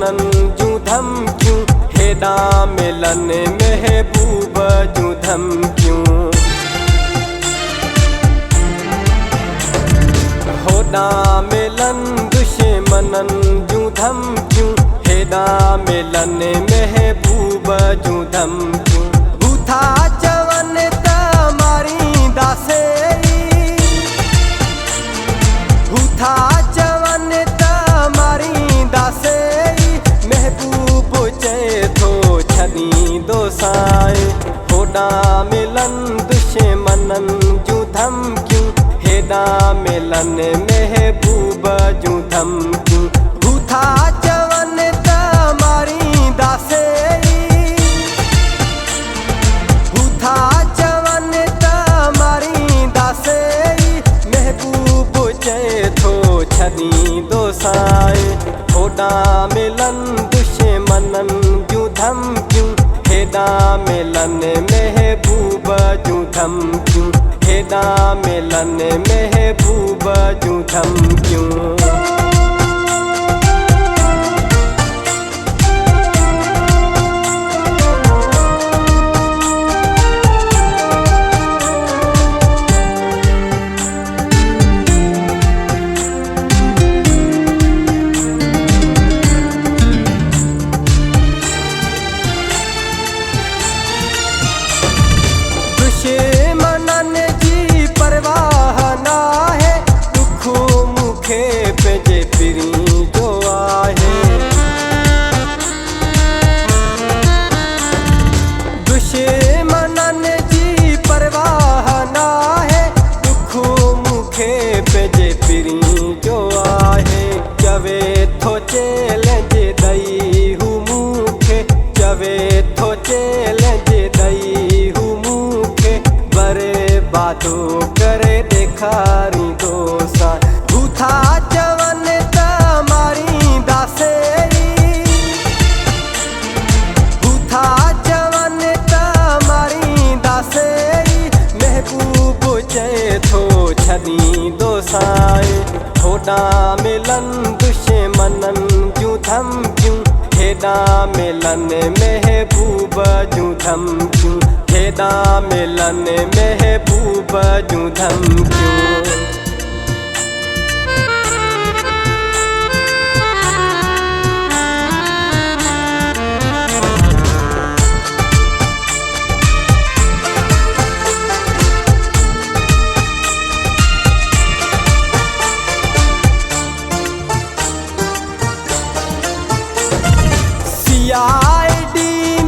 दुश्मनन जूं धमकियूं, हेॾा मिलन महबूब जूं धमकियूं। होॾा मिलन दुश्मनन जूं धमकियूं, हेॾा मिलन महबूब जूं धमकियूं। बूथा चवन त मारींदासे, बूथा चवन त मारींदासे, महबूब चए थो छॾींदो साए। होॾा मिलन दुश्मनन जूं धमकियूं, हेॾा मिलन महबूब जूं धमकियूं। बूथा चवन त मारींदासे, बूथा चवन त मारींदासे, महबूब चए थो छॾींदो साए। होॾा मिलन दुश्मनन जूं धमकियूं, हेॾा मिलन महबूब जूं धमकियूं, हेॾा मिलन महबूब जूं धमकियूं। दुश्मनन जी परवाह नाहे, दुख मूंखे पंहिंजे पिरी जो आहे। दुश्मनन जी परवाह नाहे, दुख मूंखे पंहिंजे पिरी जो आहे। चवे थो चैलेंज ॾई हू मूंखे, चवे थो चैलेंज ॾई हू मूंखे, बर्बादो करे ॾेखारींदो साए। बूथा चवन त मारींदासे, बूथा चवन त मारींदासे, महबूब चए थो छॾींदो साए। होॾा मिलन दुश्मनन जूं धमकियूं, हेॾा मिलन महबूब जूं धमकियूं, हेॾा मिलन महबूब जूं धमकियूं। CID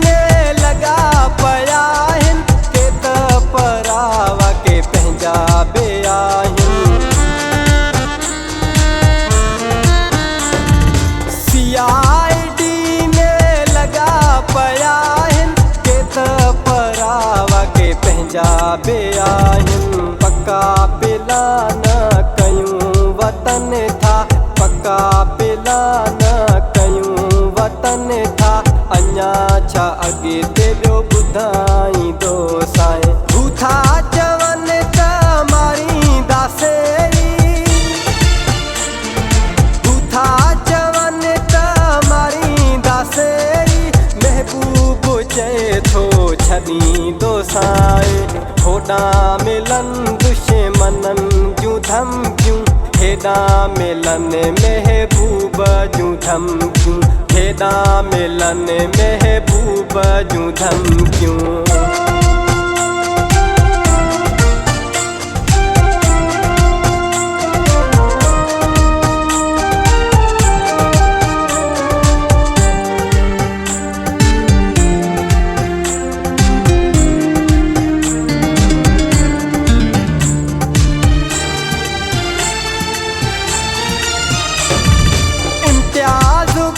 में लगा पया आहिन, के त परावा के पंहिंजा बि आहिन। CID में लगा पया आहिन, के त परावा के पंहिंजा बि आहिन। पक्का प्लान कयूं वतन था, पक्का प्लान कयूं वतन था, अञा छा अॻिते ॿियो ॿुधाईंदो साए। बूथा चवन त मारींदासे, बूथा चवन त मारींदासे, महबूब चए थो छॾींदो साए। होॾा मिलन दुश्मनन जूं धमकियूं, हेॾा मिलन महबूब जूं धमकियूं, हेॾा मिलन महबूब जूं धमकियूं।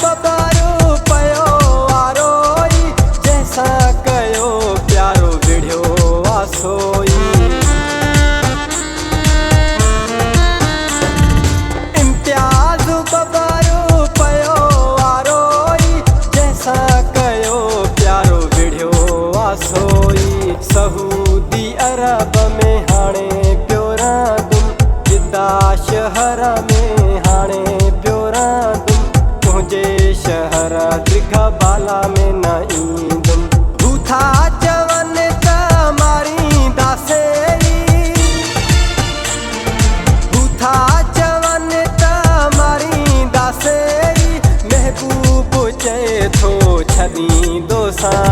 बबरू पयो वारोई, जंहिंसां कयो प्यारो विढ़ियो आसोई। इम्तियाज़ बबरू पयो वारोई, जंहिंसां कयो प्यारो विढ़ियो आसोई। सऊदी अरब में हाणे पियो रांदुम, जिद्दा शहर में हाणे पियो रांदुम, तुंहिंजे शहर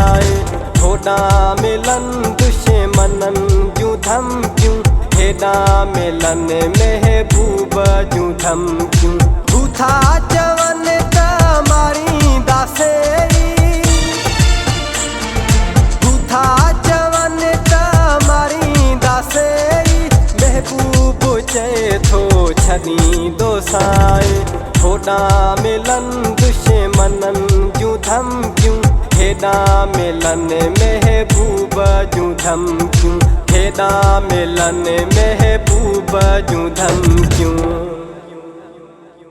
दोसाए होॾा मिलन दुश्मनन जूं धमकियूं हेॾा मिलन महबूब जूं धमकियूं हू था चवनि त मारींदासे हू था चवनि त मारींदासे महबूब चए थो छॾींदोसाए होॾा मिलन दुश्मनन जूं धमकियूं हेॾा मिलन महबूब जूं धमकियूं हेॾा मिलन महबूब जूं धमकियूं।